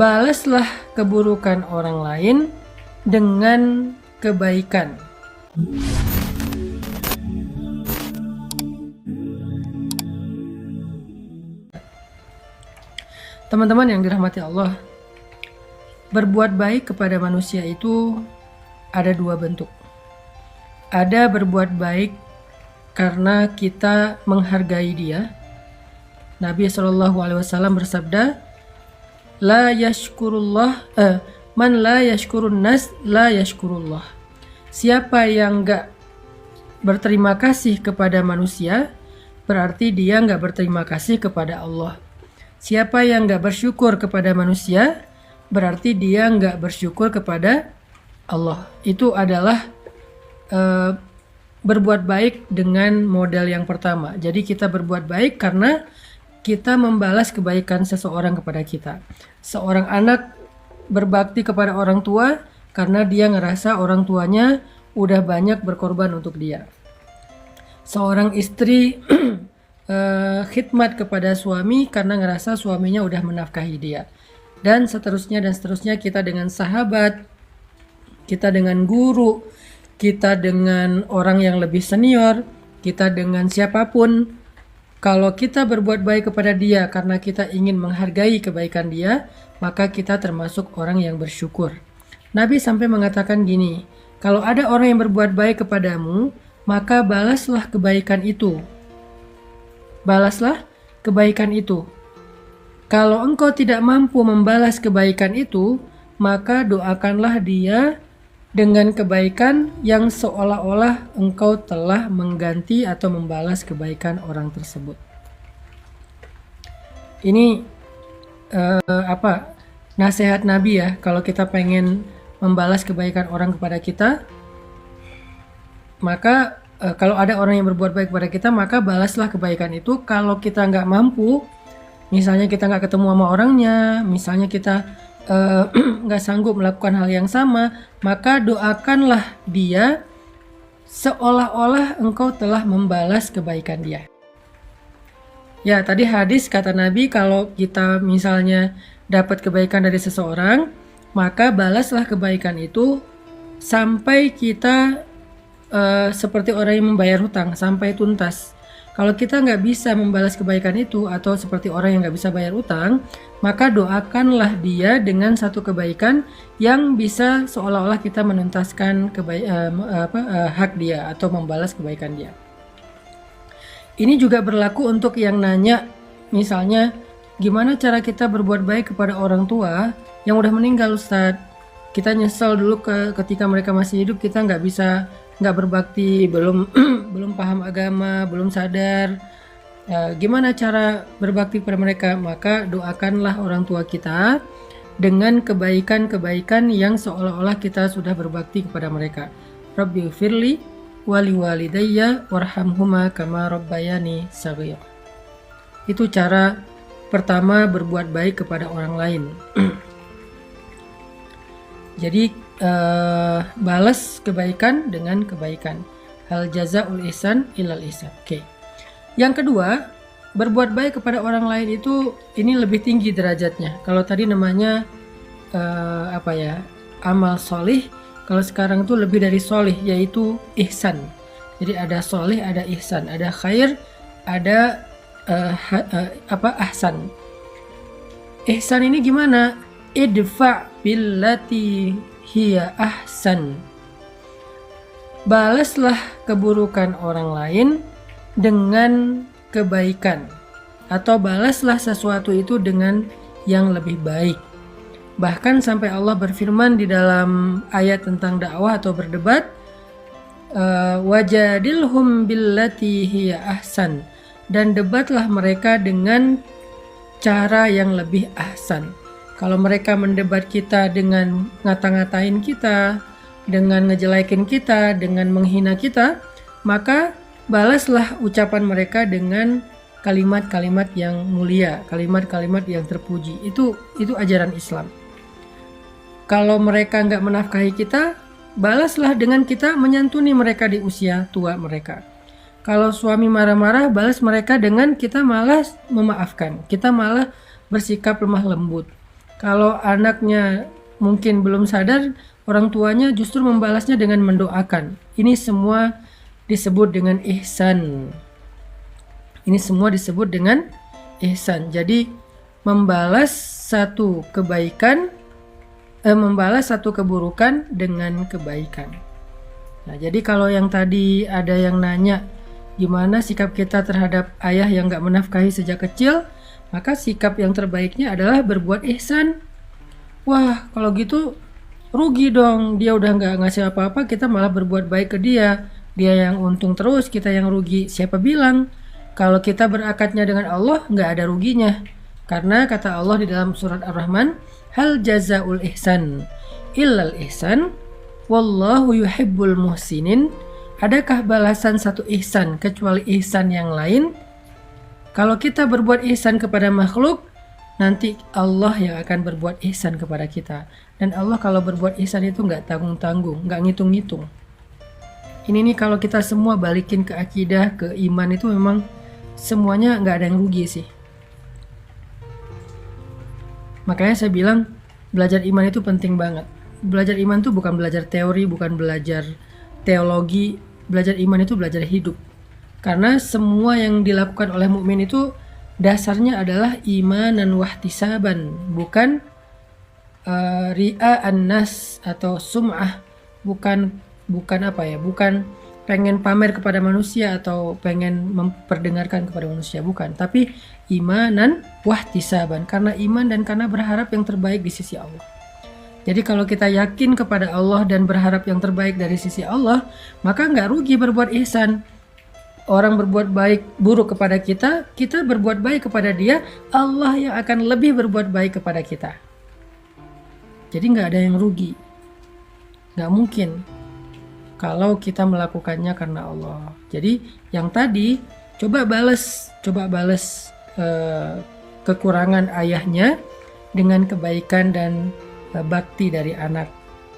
balaslah keburukan orang lain dengan kebaikan. Teman-teman yang dirahmati Allah, berbuat baik kepada manusia itu ada dua bentuk. Ada berbuat baik karena kita menghargai dia. Nabi SAW bersabda, man la yashkurun nas la yashkurullah. Siapa yang gak berterima kasih kepada manusia, berarti dia gak berterima kasih kepada Allah. Siapa yang gak bersyukur kepada manusia, berarti dia gak bersyukur kepada Allah. Itu adalah berbuat baik dengan model yang pertama. Jadi kita berbuat baik karena kita membalas kebaikan seseorang kepada kita. Seorang anak berbakti kepada orang tua karena dia ngerasa orang tuanya udah banyak berkorban untuk dia. Seorang istri khidmat kepada suami karena ngerasa suaminya udah menafkahi dia. Dan seterusnya kita dengan sahabat, kita dengan guru, kita dengan orang yang lebih senior, kita dengan siapapun. Kalau kita berbuat baik kepada dia karena kita ingin menghargai kebaikan dia, maka kita termasuk orang yang bersyukur. Nabi sampai mengatakan gini, kalau ada orang yang berbuat baik kepadamu, maka balaslah kebaikan itu. Balaslah kebaikan itu. Kalau engkau tidak mampu membalas kebaikan itu, maka doakanlah dia dengan kebaikan yang seolah-olah engkau telah mengganti atau membalas kebaikan orang tersebut. Ini nasihat Nabi ya, kalau kita pengen membalas kebaikan orang kepada kita, maka kalau ada orang yang berbuat baik kepada kita, maka balaslah kebaikan itu. Kalau kita nggak mampu, misalnya kita nggak ketemu sama orangnya, misalnya kita nggak sanggup melakukan hal yang sama, maka doakanlah dia seolah-olah engkau telah membalas kebaikan dia. Ya, tadi hadis kata Nabi, kalau kita misalnya dapat kebaikan dari seseorang, maka balaslah kebaikan itu sampai kita seperti orang yang membayar hutang, sampai tuntas. Kalau kita nggak bisa membalas kebaikan itu, atau seperti orang yang nggak bisa bayar utang, maka doakanlah dia dengan satu kebaikan yang bisa seolah-olah kita menuntaskan hak dia atau membalas kebaikan dia. Ini juga berlaku untuk yang nanya, misalnya gimana cara kita berbuat baik kepada orang tua yang udah meninggal, Ustadz. Kita nyesel dulu ketika mereka masih hidup, kita nggak berbakti, belum paham agama, belum sadar. Gimana cara berbakti kepada mereka? Maka doakanlah orang tua kita dengan kebaikan-kebaikan yang seolah-olah kita sudah berbakti kepada mereka. Rabbighfirli wali walidayya warhamhuma kama rabbayani shaghira. Itu cara pertama berbuat baik kepada orang lain. Jadi balas kebaikan dengan kebaikan. Hal jazaul ihsan ilal ihsan. Oke. Yang kedua, berbuat baik kepada orang lain itu ini lebih tinggi derajatnya. Kalau tadi namanya amal solih, kalau sekarang tuh lebih dari solih, yaitu ihsan. Jadi ada solih, ada ihsan, ada khair, ada ahsan. Ihsan ini gimana? Idfa billati hiya ahsan. Balaslah keburukan orang lain dengan kebaikan, atau balaslah sesuatu itu dengan yang lebih baik. Bahkan sampai Allah berfirman di dalam ayat tentang dakwah atau berdebat, wajadilhum billati hiya ahsan, dan debatlah mereka dengan cara yang lebih ahsan. Kalau mereka mendebat kita dengan ngata-ngatain kita, dengan ngejelekin kita, dengan menghina kita, maka balaslah ucapan mereka dengan kalimat-kalimat yang mulia, kalimat-kalimat yang terpuji. Itu ajaran Islam. Kalau mereka nggak menafkahi kita, balaslah dengan kita menyantuni mereka di usia tua mereka. Kalau suami marah-marah, balas mereka dengan kita malas memaafkan. Kita malah bersikap lemah lembut. Kalau anaknya mungkin belum sadar, orang tuanya justru membalasnya dengan mendoakan. Ini semua disebut dengan ihsan. Ini semua disebut dengan ihsan. Jadi membalas satu kebaikan, membalas satu keburukan dengan kebaikan. Nah, jadi kalau yang tadi ada yang nanya gimana sikap kita terhadap ayah yang gak menafkahi sejak kecil, maka sikap yang terbaiknya adalah berbuat ihsan. Wah, kalau gitu rugi dong, dia udah gak ngasih apa-apa, kita malah berbuat baik ke dia. Dia yang untung terus, kita yang rugi. Siapa bilang? Kalau kita berakadnya dengan Allah, gak ada ruginya. Karena kata Allah di dalam surat Ar-Rahman, hal jazaul ihsan illal ihsan wallahu yuhibbul muhsinin. Adakah balasan satu ihsan kecuali ihsan yang lain? Kalau kita berbuat ihsan kepada makhluk, nanti Allah yang akan berbuat ihsan kepada kita. Dan Allah kalau berbuat ihsan itu nggak tanggung-tanggung, nggak ngitung-ngitung. Ini nih kalau kita semua balikin ke akidah, ke iman, itu memang semuanya nggak ada yang rugi sih. Makanya saya bilang belajar iman itu penting banget. Belajar iman itu bukan belajar teori, bukan belajar teologi. Belajar iman itu belajar hidup. Karena semua yang dilakukan oleh mukmin itu dasarnya adalah iman dan wahtisaban, bukan ria'an nas atau sum'ah, bukan pengen pamer kepada manusia atau pengen memperdengarkan kepada manusia, bukan, tapi imanan wahtisaban, karena iman dan karena berharap yang terbaik di sisi Allah. Jadi kalau kita yakin kepada Allah dan berharap yang terbaik dari sisi Allah, maka nggak rugi berbuat ihsan. Orang berbuat baik buruk kepada kita, kita berbuat baik kepada dia, Allah yang akan lebih berbuat baik kepada kita. Jadi nggak ada yang rugi. Nggak mungkin kalau kita melakukannya karena Allah. Jadi yang tadi coba balas kekurangan ayahnya dengan kebaikan dan bakti dari anak.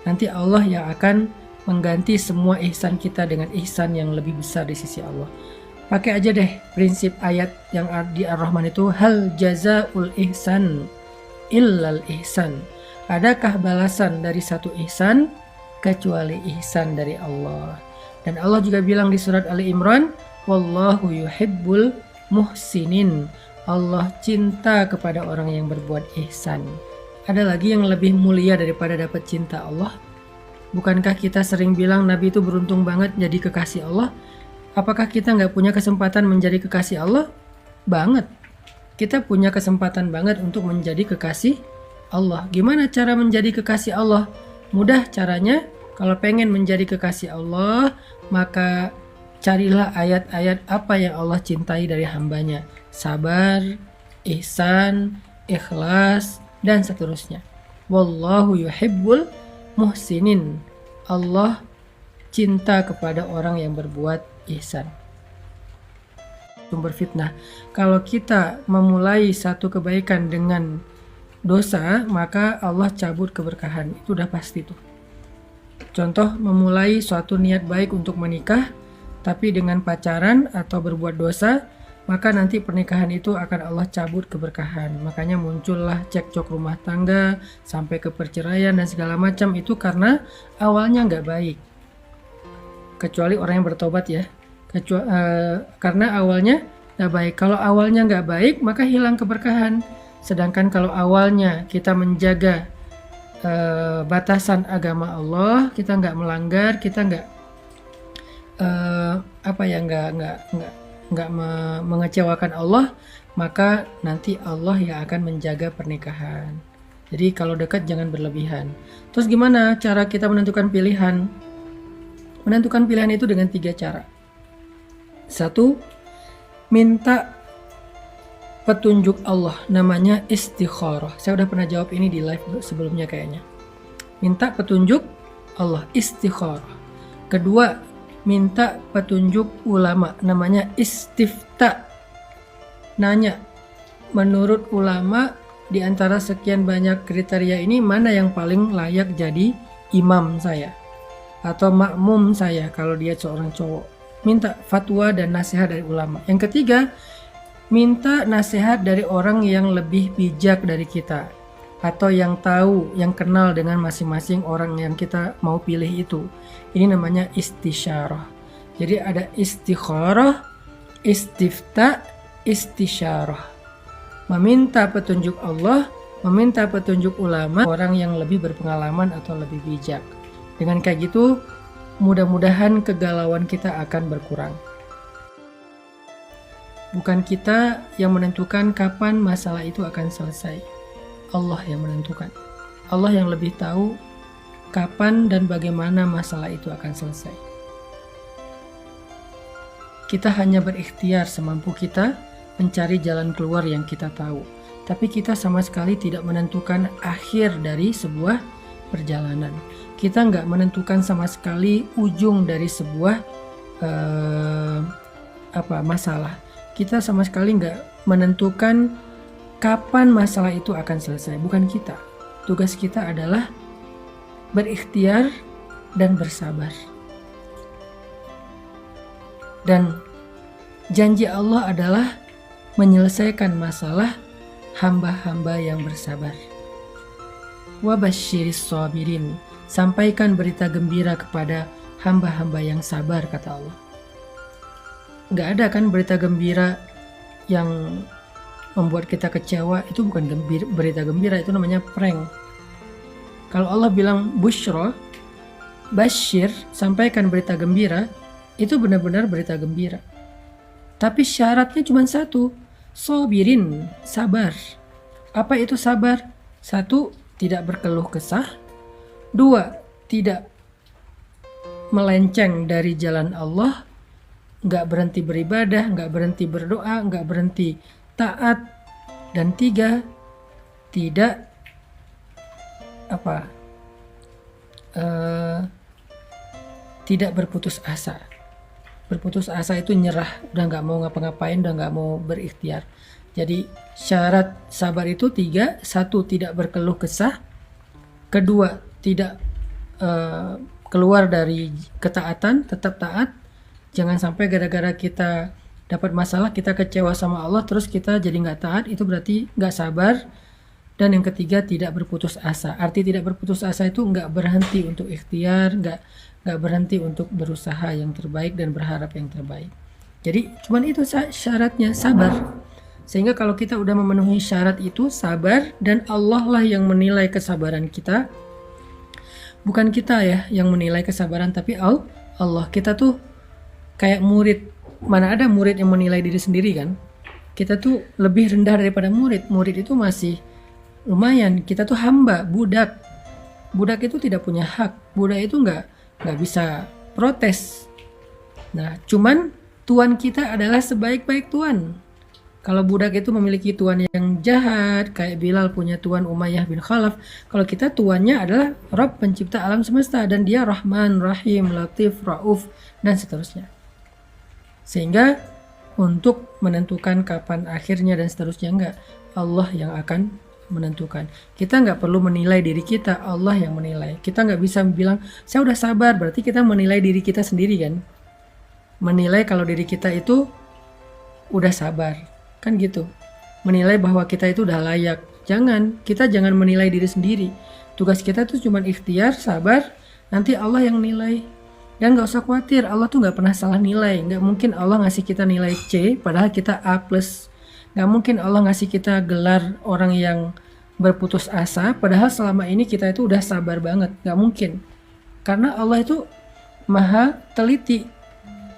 Nanti Allah yang akan mengganti semua ihsan kita dengan ihsan yang lebih besar di sisi Allah. Pakai aja deh prinsip ayat yang di Ar-Rahman itu, hal jazaul ihsan illal ihsan. Adakah balasan dari satu ihsan kecuali ihsan dari Allah? Dan Allah juga bilang di surat Ali Imran, wallahu yuhibbul muhsinin. Allah cinta kepada orang yang berbuat ihsan. Ada lagi yang lebih mulia daripada dapat cinta Allah? Bukankah kita sering bilang Nabi itu beruntung banget jadi kekasih Allah? Apakah kita nggak punya kesempatan menjadi kekasih Allah? Banget. Kita punya kesempatan banget untuk menjadi kekasih Allah. Gimana cara menjadi kekasih Allah? Mudah caranya. Kalau pengen menjadi kekasih Allah, maka carilah ayat-ayat apa yang Allah cintai dari hambanya. Sabar, ihsan, ikhlas, dan seterusnya. Wallahu yuhibbul muhsinin. Allah cinta kepada orang yang berbuat ihsan. Sumber fitnah. Kalau kita memulai satu kebaikan dengan dosa, maka Allah cabut keberkahan. Itu udah pasti tuh. Contoh, memulai suatu niat baik untuk menikah, tapi dengan pacaran atau berbuat dosa, maka nanti pernikahan itu akan Allah cabut keberkahan. Makanya muncullah cekcok rumah tangga sampai ke perceraian dan segala macam, itu karena awalnya nggak baik. Kecuali orang yang bertobat ya. Karena awalnya nggak baik. Kalau awalnya nggak baik, maka hilang keberkahan. Sedangkan kalau awalnya kita menjaga batasan agama Allah, kita nggak melanggar, kita nggak nggak mengecewakan Allah, maka nanti Allah yang akan menjaga pernikahan. Jadi kalau dekat jangan berlebihan. Terus gimana cara kita menentukan pilihan? Menentukan pilihan itu dengan 3 cara. 1, minta petunjuk Allah, namanya istikharah. Saya udah pernah jawab ini di live sebelumnya kayaknya. Minta petunjuk Allah, istikharah. Kedua, minta petunjuk ulama, namanya istifta. Nanya, menurut ulama di antara sekian banyak kriteria ini mana yang paling layak jadi imam saya atau makmum saya kalau dia seorang cowok. Minta fatwa dan nasihat dari ulama. Yang ketiga, minta nasihat dari orang yang lebih bijak dari kita. atau yang tahu, yang kenal dengan masing-masing orang yang kita mau pilih itu. Ini namanya istisyarah. Jadi ada istikharah, istifta, istisyarah. Meminta petunjuk Allah, meminta petunjuk ulama, orang yang lebih berpengalaman atau lebih bijak. Dengan kayak gitu, mudah-mudahan kegalauan kita akan berkurang. Bukan kita yang menentukan kapan masalah itu akan selesai. Allah yang menentukan. Allah yang lebih tahu kapan dan bagaimana masalah itu akan selesai. Kita hanya berikhtiar semampu kita mencari jalan keluar yang kita tahu. Tapi kita sama sekali tidak menentukan akhir dari sebuah perjalanan. Kita nggak menentukan sama sekali ujung dari sebuah masalah. Kita sama sekali nggak menentukan kapan masalah itu akan selesai. Bukan kita. Tugas kita adalah berikhtiar dan bersabar. Dan janji Allah adalah menyelesaikan masalah hamba-hamba yang bersabar. Wabasyiris sabirin, sampaikan berita gembira kepada hamba-hamba yang sabar, kata Allah. Gak ada kan berita gembira yang membuat kita kecewa, itu bukan berita gembira, itu namanya prank. Kalau Allah bilang busyra, basyir, sampaikan berita gembira, itu benar-benar berita gembira. Tapi syaratnya cuma satu, sabirin, sabar. Apa itu sabar? 1, tidak berkeluh kesah. 2, tidak melenceng dari jalan Allah. Gak berhenti beribadah, gak berhenti berdoa, gak berhenti taat. Dan 3, tidak tidak berputus asa. Berputus asa itu nyerah, udah gak mau ngapa-ngapain, udah gak mau berikhtiar. Jadi syarat sabar itu 3, 1, tidak berkeluh kesah. 2, tidak keluar dari ketaatan, tetap taat. Jangan sampai gara-gara kita dapat masalah, kita kecewa sama Allah, terus kita jadi gak taat, itu berarti gak sabar. Dan yang ketiga, tidak berputus asa. Arti tidak berputus asa itu gak berhenti untuk ikhtiar, gak berhenti untuk berusaha yang terbaik dan berharap yang terbaik. Jadi cuman itu syaratnya, sabar. Sehingga kalau kita udah memenuhi syarat itu, sabar, dan Allah lah yang menilai kesabaran kita. Bukan kita ya yang menilai kesabaran, tapi Allah. Kita tuh kayak murid. Mana ada murid yang menilai diri sendiri kan? Kita tuh lebih rendah daripada murid. Murid itu masih lumayan. Kita tuh hamba, budak. Budak itu tidak punya hak. Budak itu nggak bisa protes. Nah, cuman tuan kita adalah sebaik-baik tuan. Kalau budak itu memiliki tuan yang jahat, kayak Bilal punya tuan Umayyah bin Khalaf. Kalau kita tuannya adalah Rabb pencipta alam semesta, dan dia Rahman, Rahim, Latif, Rauf, dan seterusnya. Sehingga untuk menentukan kapan akhirnya dan seterusnya, enggak, Allah yang akan menentukan. Kita nggak perlu menilai diri kita, Allah yang menilai. Kita nggak bisa bilang saya udah sabar, berarti kita menilai diri kita sendiri kan. Menilai kalau diri kita itu udah sabar, kan gitu. Menilai bahwa kita itu udah layak. Kita jangan menilai diri sendiri. Tugas kita tuh cuma ikhtiar, sabar, nanti Allah yang nilai. Dan nggak usah khawatir, Allah tuh nggak pernah salah nilai. Nggak mungkin Allah ngasih kita nilai C padahal kita A+. Nggak mungkin Allah ngasih kita gelar orang yang berputus asa, padahal selama ini kita itu udah sabar banget. Nggak mungkin. Karena Allah itu maha teliti.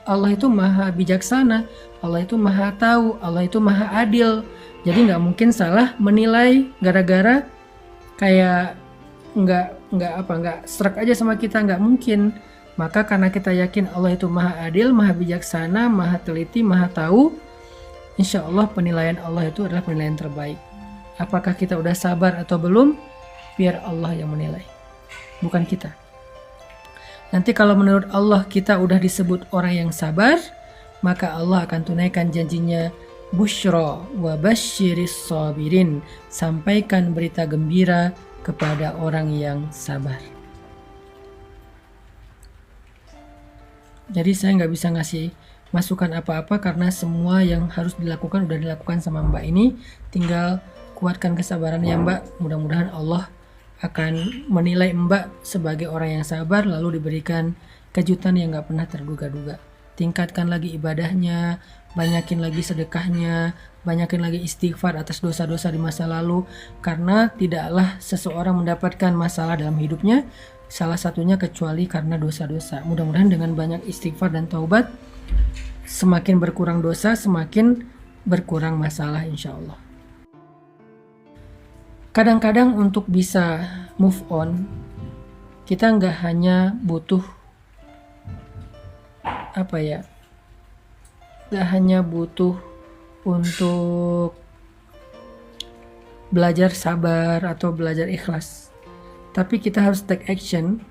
Allah itu maha bijaksana. Allah itu maha tahu. Allah itu maha adil. Jadi nggak mungkin salah menilai gara-gara kayak nggak serak aja sama kita. Nggak mungkin. Maka karena kita yakin Allah itu maha adil, maha bijaksana, maha teliti, maha tahu, insya Allah penilaian Allah itu adalah penilaian terbaik. Apakah kita udah sabar atau belum? Biar Allah yang menilai, bukan kita. Nanti kalau menurut Allah kita udah disebut orang yang sabar, maka Allah akan tunaikan janjinya, busyra wa basyiris sabirin, sampaikan berita gembira kepada orang yang sabar. Jadi saya nggak bisa ngasih masukan apa-apa karena semua yang harus dilakukan udah dilakukan sama Mbak ini, tinggal kuatkan kesabarannya Mbak. Mudah-mudahan Allah akan menilai Mbak sebagai orang yang sabar, lalu diberikan kejutan yang gak pernah terduga-duga. Tingkatkan lagi ibadahnya, banyakin lagi sedekahnya, banyakin lagi istighfar atas dosa-dosa di masa lalu, karena tidaklah seseorang mendapatkan masalah dalam hidupnya salah satunya kecuali karena dosa-dosa. Mudah-mudahan dengan banyak istighfar dan taubat, semakin berkurang dosa, semakin berkurang masalah insya Allah. Kadang-kadang untuk bisa move on, kita nggak hanya butuh nggak hanya butuh untuk belajar sabar atau belajar ikhlas, tapi kita harus take action.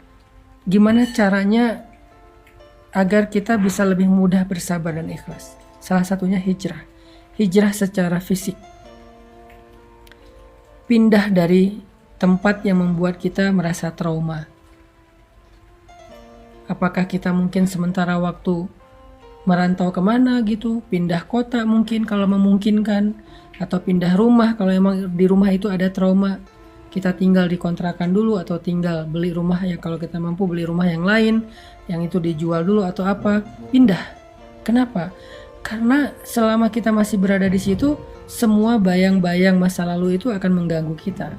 Gimana caranya agar kita bisa lebih mudah bersabar dan ikhlas? Salah satunya hijrah secara fisik, pindah dari tempat yang membuat kita merasa trauma. Apakah kita mungkin sementara waktu merantau kemana gitu, pindah kota mungkin kalau memungkinkan, atau pindah rumah kalau emang di rumah itu ada trauma, kita tinggal di kontrakan dulu, atau tinggal beli rumah ya kalau kita mampu beli rumah yang lain, yang itu dijual dulu atau apa, pindah. Kenapa? Karena selama kita masih berada di situ, semua bayang-bayang masa lalu itu akan mengganggu kita.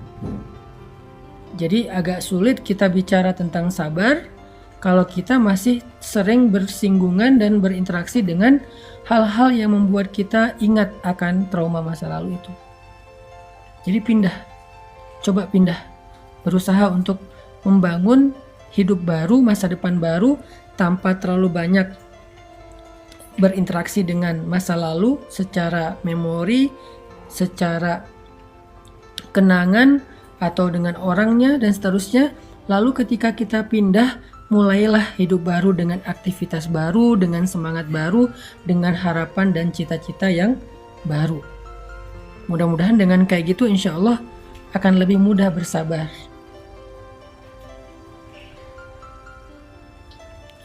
Jadi agak sulit kita bicara tentang sabar kalau kita masih sering bersinggungan dan berinteraksi dengan hal-hal yang membuat kita ingat akan trauma masa lalu itu. Jadi coba pindah, berusaha untuk membangun hidup baru, masa depan baru, tanpa terlalu banyak berinteraksi dengan masa lalu secara memori, secara kenangan, atau dengan orangnya dan seterusnya. Lalu ketika kita pindah, mulailah hidup baru dengan aktivitas baru, dengan semangat baru, dengan harapan dan cita-cita yang baru. Mudah-mudahan dengan kayak gitu insya Allah akan lebih mudah bersabar.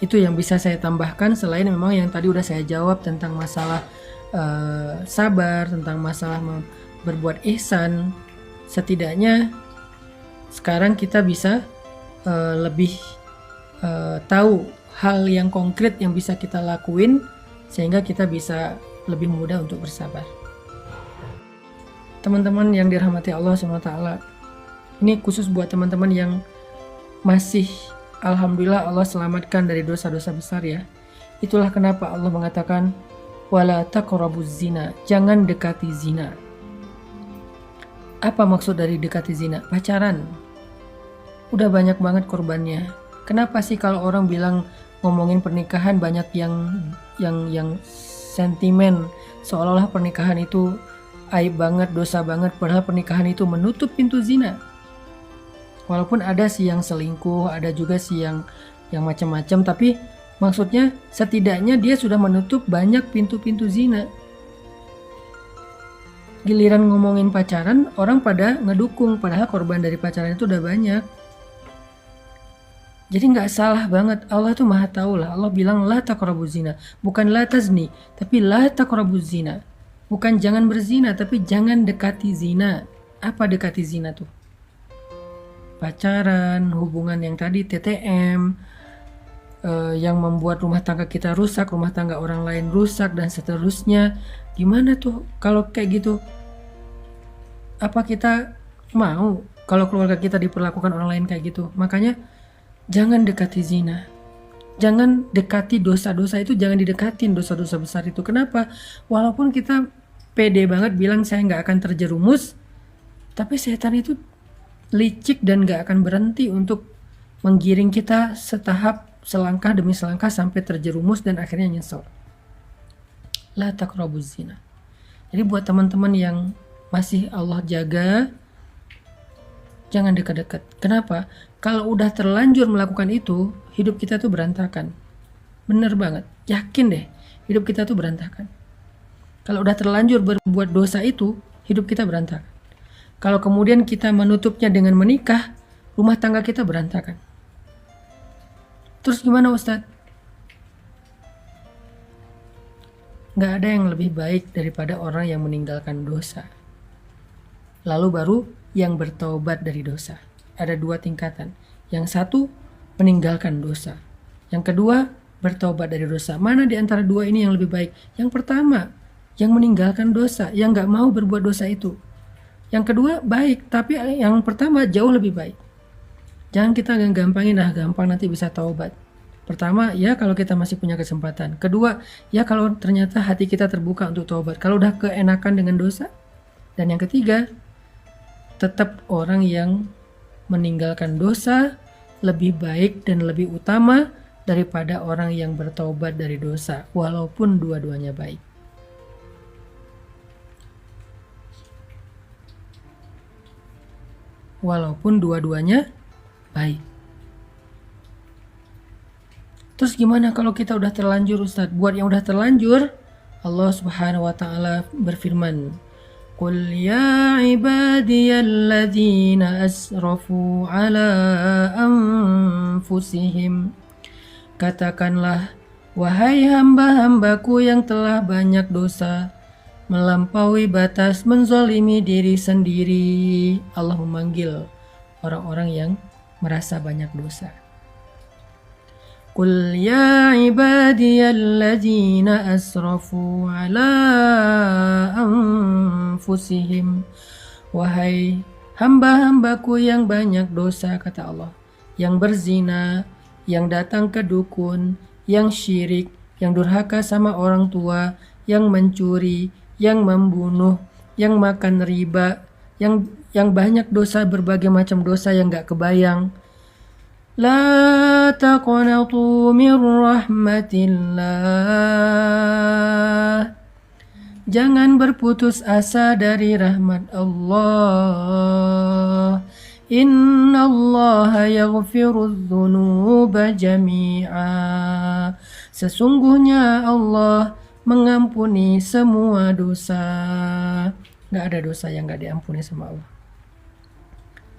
Itu yang bisa saya tambahkan, selain memang yang tadi udah saya jawab tentang masalah sabar, tentang masalah berbuat ihsan. Setidaknya sekarang kita bisa lebih tahu hal yang konkret yang bisa kita lakuin, sehingga kita bisa lebih mudah untuk bersabar. Teman-teman yang dirahmati Allah SWT, ini khusus buat teman-teman yang masih, alhamdulillah Allah selamatkan dari dosa-dosa besar ya. Itulah kenapa Allah mengatakan wala taqrabuz zina, jangan dekati zina. Apa maksud dari dekati zina? Pacaran. Udah banyak banget korbannya. Kenapa sih kalau orang bilang ngomongin pernikahan banyak yang sentimen, seolah-olah pernikahan itu aib banget, dosa banget, padahal pernikahan itu menutup pintu zina. Walaupun ada sih yang selingkuh, ada juga sih yang macam-macam, tapi maksudnya setidaknya dia sudah menutup banyak pintu-pintu zina. Giliran ngomongin pacaran, orang pada ngedukung, padahal korban dari pacaran itu udah banyak. Jadi nggak salah banget, Allah tuh maha tahu lah. Allah bilang la taqrabuz zina, bukan la tazni, tapi la taqrabuz zina. Bukan jangan berzina, tapi jangan dekati zina. Apa dekati zina tuh? Pacaran, hubungan yang tadi TTM, yang membuat rumah tangga kita rusak, rumah tangga orang lain rusak, dan seterusnya. Gimana tuh kalau kayak gitu? Apa kita mau kalau keluarga kita diperlakukan orang lain kayak gitu? Makanya jangan dekati zina. Jangan dekati dosa-dosa itu, jangan didekatin dosa-dosa besar itu. Kenapa? Walaupun kita pede banget bilang saya nggak akan terjerumus, tapi setan itu licik dan nggak akan berhenti untuk menggiring kita setahap, selangkah demi selangkah sampai terjerumus dan akhirnya nyesel. La taqrabuz zina. Jadi buat teman-teman yang masih Allah jaga, jangan dekat-dekat. Kenapa? Kalau udah terlanjur melakukan itu, hidup kita tuh berantakan. Bener banget, yakin deh, hidup kita tuh berantakan. Kalau udah terlanjur berbuat dosa itu, hidup kita berantakan. Kalau kemudian kita menutupnya dengan menikah, rumah tangga kita berantakan. Terus gimana Ustadz? Gak ada yang lebih baik daripada orang yang meninggalkan dosa. lalu baru yang bertaubat dari dosa. Ada 2 tingkatan. Yang satu meninggalkan dosa. Yang kedua bertaubat dari dosa. Mana di antara 2 ini yang lebih baik? Yang pertama, yang meninggalkan dosa, yang gak mau berbuat dosa itu. Yang kedua baik, tapi yang pertama jauh lebih baik. Jangan kita gampangin, gampang nanti bisa taubat. Pertama, ya kalau kita masih punya kesempatan. Kedua, ya kalau ternyata hati kita terbuka untuk taubat. Kalau udah keenakan dengan dosa. Dan yang ketiga, tetap orang yang meninggalkan dosa lebih baik dan lebih utama daripada orang yang bertaubat dari dosa, walaupun dua-duanya baik. Walaupun dua-duanya baik. Terus gimana kalau kita udah terlanjur, Ustadz? Buat yang udah terlanjur, Allah Subhanahu wa taala berfirman, "Qul ya ibadiyalladzina asrafu ala anfusihim." Katakanlah, wahai hamba-hambaku yang telah banyak dosa, melampaui batas, menzalimi diri sendiri. Allah memanggil orang-orang yang merasa banyak dosa. Qul ya ibadiyalladzina asrafu ala anfusihim. Wahai hamba-hambaku yang banyak dosa, kata Allah, yang berzina, yang datang ke dukun, yang syirik, yang durhaka sama orang tua, yang mencuri, yang membunuh, yang makan riba, yang banyak dosa, berbagai macam dosa yang gak kebayang. La taqnatu min rahmatillah. Jangan berputus asa dari rahmat Allah. Innallaha yaghfirudz dzunuba jami'a. Sesungguhnya Allah mengampuni semua dosa. Gak ada dosa yang gak diampuni sama Allah.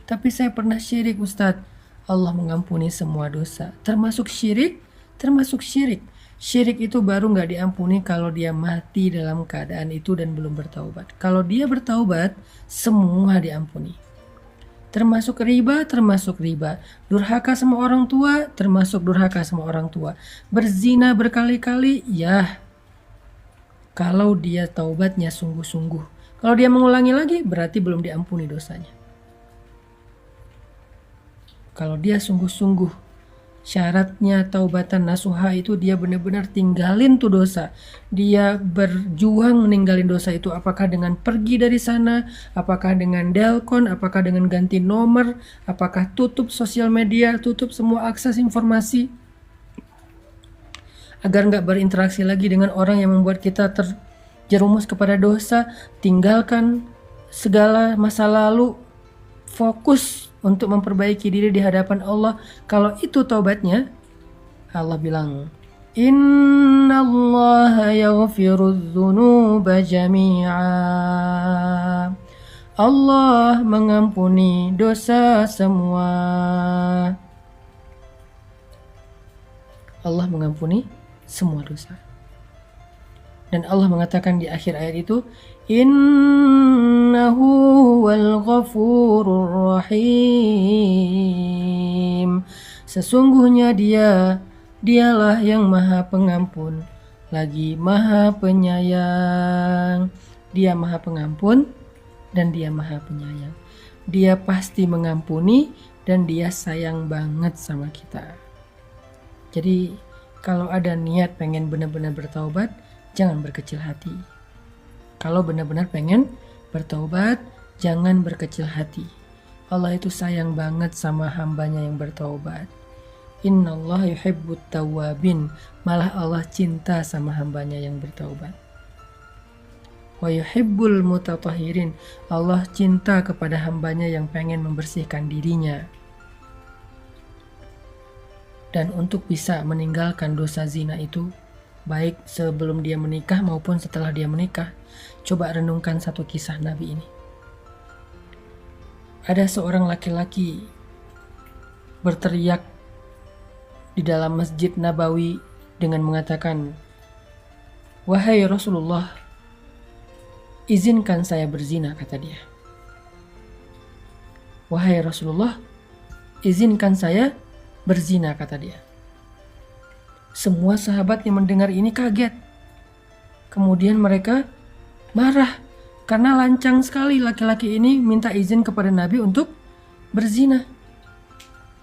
Tapi saya pernah syirik, Ustadz. Allah mengampuni semua dosa, termasuk syirik. Syirik itu baru gak diampuni kalau dia mati dalam keadaan itu dan belum bertaubat. Kalau dia bertaubat, semua diampuni. Termasuk riba. Durhaka sama orang tua, termasuk durhaka sama orang tua. Berzina berkali-kali, ya, kalau dia taubatnya sungguh-sungguh. Kalau dia mengulangi lagi, berarti belum diampuni dosanya. Kalau dia sungguh-sungguh, syaratnya taubatan nasuha itu dia benar-benar tinggalin tuh dosa. Dia berjuang meninggalin dosa itu, apakah dengan pergi dari sana, apakah dengan delkon, apakah dengan ganti nomor, apakah tutup sosial media, tutup semua akses informasi, agar gak berinteraksi lagi dengan orang yang membuat kita terjerumus kepada dosa. Tinggalkan segala masa lalu, fokus untuk memperbaiki diri di hadapan Allah. Kalau itu taubatnya, Allah bilang, Innallaha yaghfirudz dzunuba jami'a. Allah mengampuni dosa semua. Allah mengampuni semua dosa. Dan Allah mengatakan di akhir ayat itu, Innahu huwal ghafurur rahim. Sesungguhnya dialah yang maha pengampun, lagi maha penyayang. Dia maha pengampun dan dia maha penyayang. Dia pasti mengampuni dan dia sayang banget sama kita. Jadi kalau ada niat pengen benar-benar bertaubat, jangan berkecil hati. Kalau benar-benar pengen bertaubat, jangan berkecil hati. Allah itu sayang banget sama hambanya yang bertaubat. Innallaha yuhibbut tawwabin. Malah Allah cinta sama hambanya yang bertaubat. Wa yuhibbul mutatahhirin. Allah cinta kepada hambanya yang pengen membersihkan dirinya. Dan untuk bisa meninggalkan dosa zina itu, baik sebelum dia menikah maupun setelah dia menikah, coba renungkan satu kisah Nabi ini. Ada seorang laki-laki berteriak di dalam Masjid Nabawi dengan mengatakan, "Wahai Rasulullah, izinkan saya berzina," kata dia. "Wahai Rasulullah, izinkan saya berzina," kata dia. Semua sahabat yang mendengar ini kaget. Kemudian mereka marah karena lancang sekali laki-laki ini minta izin kepada Nabi untuk berzina.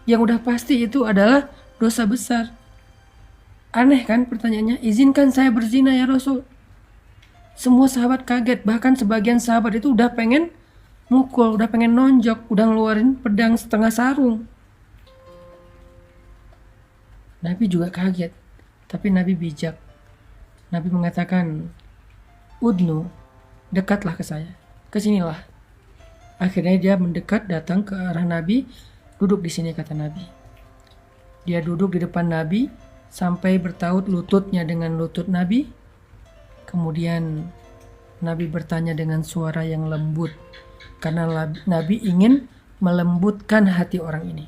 Yang udah pasti itu adalah dosa besar. Aneh kan pertanyaannya, izinkan saya berzina ya Rasul. Semua sahabat kaget, bahkan sebagian sahabat itu udah pengen mukul, udah pengen nonjok, udah ngeluarin pedang setengah sarung. Nabi juga kaget, tapi Nabi bijak. Nabi mengatakan, "Udnu, dekatlah ke saya, kesinilah." Akhirnya dia mendekat, datang ke arah Nabi, "Duduk di sini," kata Nabi. Dia duduk di depan Nabi sampai bertaut lututnya dengan lutut Nabi. Kemudian Nabi bertanya dengan suara yang lembut, karena Nabi ingin melembutkan hati orang ini.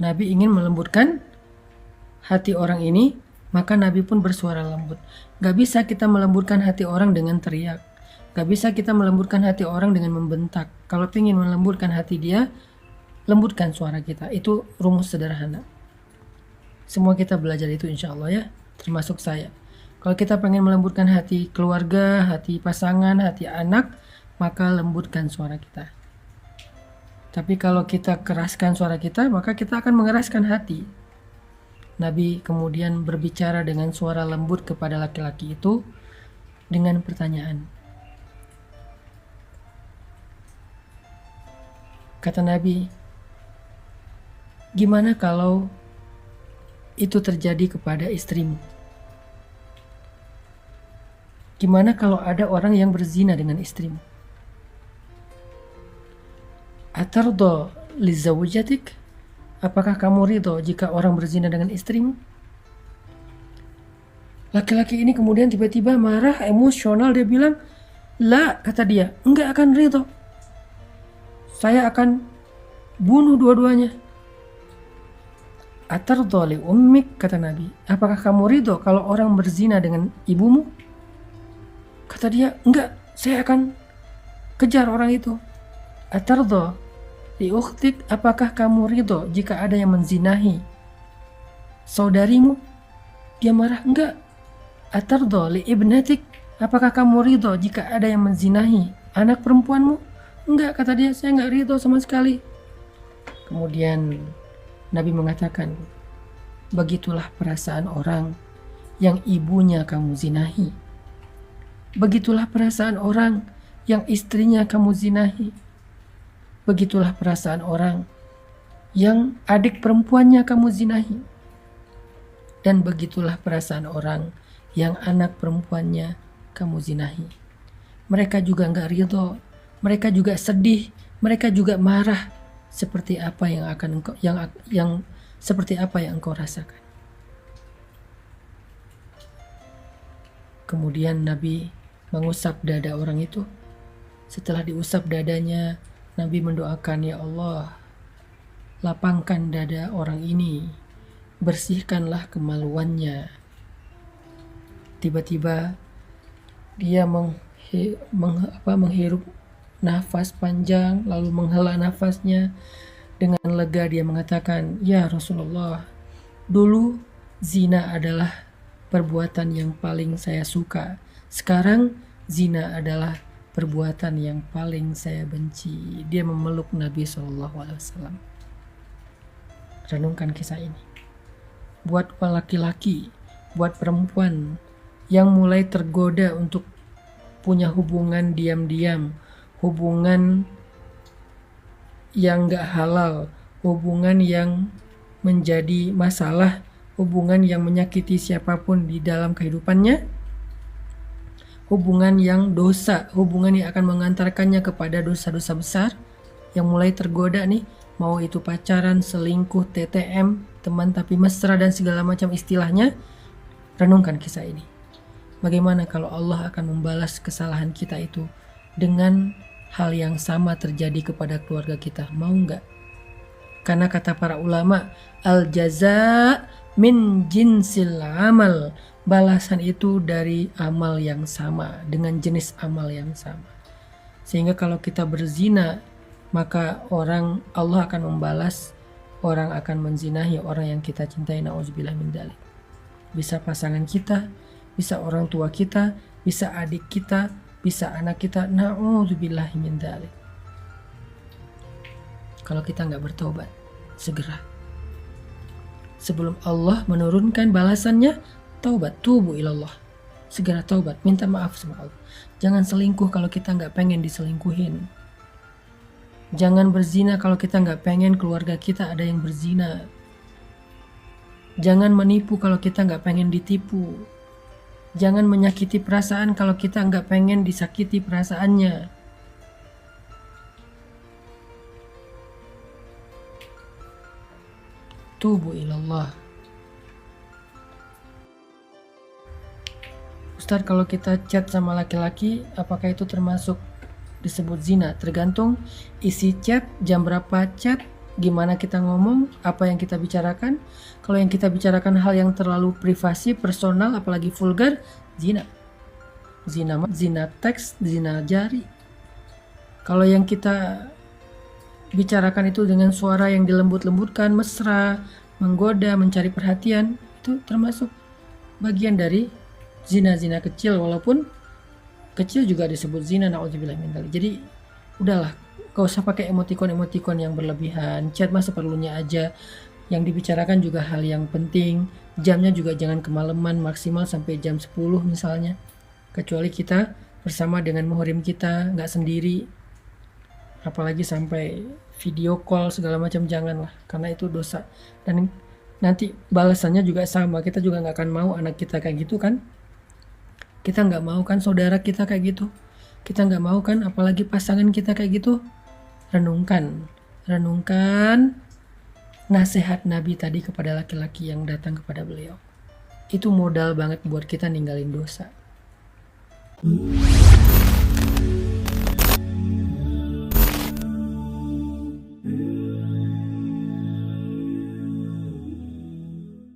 Nabi ingin melembutkan hati orang ini, maka Nabi pun bersuara lembut. Gak bisa kita melembutkan hati orang dengan teriak. Gak bisa kita melembutkan hati orang dengan membentak. Kalau ingin melembutkan hati dia, lembutkan suara kita. Itu rumus sederhana. Semua kita belajar itu insya Allah ya, termasuk saya. Kalau kita pengen melembutkan hati keluarga, hati pasangan, hati anak, maka lembutkan suara kita. Tapi kalau kita keraskan suara kita, maka kita akan mengeraskan hati. Nabi kemudian berbicara dengan suara lembut kepada laki-laki itu dengan pertanyaan. Kata Nabi, "Gimana kalau itu terjadi kepada istrimu? Gimana kalau ada orang yang berzina dengan istrimu? Atardo li zawjatik? Apakah kamu ridho jika orang berzina dengan istrimu?" Laki-laki ini kemudian tiba-tiba marah, emosional. Dia bilang, "La," kata dia, "enggak akan ridho. Saya akan bunuh dua-duanya." "Atardo li ummik," kata Nabi. "Apakah kamu ridho kalau orang berzina dengan ibumu?" Kata dia, "Enggak, saya akan kejar orang itu." "Atardo li ukhtik," apakah kamu ridho jika ada yang menzinahi saudarimu? Dia marah, "Enggak." "Atardo li ibnatik," apakah kamu ridho jika ada yang menzinahi anak perempuanmu? "Enggak," kata dia, "saya enggak ridho sama sekali." Kemudian Nabi mengatakan, "Begitulah perasaan orang yang ibunya kamu zinahi. Begitulah perasaan orang yang istrinya kamu zinahi. Begitulah perasaan orang yang adik perempuannya kamu zinahi. Dan begitulah perasaan orang yang anak perempuannya kamu zinahi." Mereka juga enggak ridho, mereka juga sedih, mereka juga marah, seperti apa yang akan engkau seperti apa yang engkau rasakan. Kemudian Nabi mengusap dada orang itu. Setelah diusap dadanya, Nabi mendoakan, "Ya Allah, lapangkan dada orang ini, bersihkanlah kemaluannya." Tiba-tiba dia menghirup nafas panjang, lalu menghela nafasnya. Dengan lega dia mengatakan, "Ya Rasulullah, dulu zina adalah perbuatan yang paling saya suka. Sekarang zina adalah perbuatan yang paling saya benci." Dia memeluk Nabi SAW. Renungkan kisah ini. Buat laki-laki, buat perempuan yang mulai tergoda untuk punya hubungan diam-diam, hubungan yang gak halal, hubungan yang menjadi masalah, hubungan yang menyakiti siapapun di dalam kehidupannya, hubungan yang dosa, hubungan yang akan mengantarkannya kepada dosa-dosa besar, yang mulai tergoda nih, mau itu pacaran, selingkuh, TTM, teman tapi mesra dan segala macam istilahnya. Renungkan kisah ini. Bagaimana kalau Allah akan membalas kesalahan kita itu dengan hal yang sama terjadi kepada keluarga kita? Mau nggak? Karena kata para ulama, al jaza min jinsil amal, balasan itu dari amal yang sama, dengan jenis amal yang sama. Sehingga kalau kita berzina, maka Allah akan membalas, orang akan menzinahi orang yang kita cintai, na'udzubillah min dzalik. Bisa pasangan kita, bisa orang tua kita, bisa adik kita, bisa anak kita, na'udzubillah min dzalik. Kalau kita nggak bertobat segera, sebelum Allah menurunkan balasannya, taubat, tubu ilallah, segera taubat, minta maaf sama Allah. Jangan selingkuh kalau kita nggak pengen diselingkuhin. Jangan berzina kalau kita nggak pengen keluarga kita ada yang berzina. Jangan menipu kalau kita nggak pengen ditipu. Jangan menyakiti perasaan kalau kita nggak pengen disakiti perasaannya. Tubu ilallah. Ustaz, kalau kita chat sama laki-laki, apakah itu termasuk disebut zina? Tergantung isi chat, jam berapa chat, gimana kita ngomong, apa yang kita bicarakan. Kalau yang kita bicarakan hal yang terlalu privasi, personal, apalagi vulgar, zina. Zina teks, zina jari. Kalau yang kita bicarakan itu dengan suara yang dilembut-lembutkan, mesra, menggoda, mencari perhatian, itu termasuk bagian dari zina-zina kecil, walaupun kecil juga disebut zina, na'udzubillah min dzalik. Jadi udahlah, gak usah pakai emotikon-emotikon yang berlebihan. Chat mah seperlunya aja. Yang dibicarakan juga hal yang penting. Jamnya juga jangan kemalaman, maksimal sampai jam 10 misalnya. Kecuali kita bersama dengan muhrim kita, gak sendiri. Apalagi sampai video call segala macam, janganlah, karena itu dosa. Dan nanti balasannya juga sama. Kita juga gak akan mau anak kita kayak gitu kan. Kita nggak mau kan saudara kita kayak gitu. Kita nggak mau kan apalagi pasangan kita kayak gitu. Renungkan nasihat Nabi tadi kepada laki-laki yang datang kepada beliau. Itu modal banget buat kita ninggalin dosa.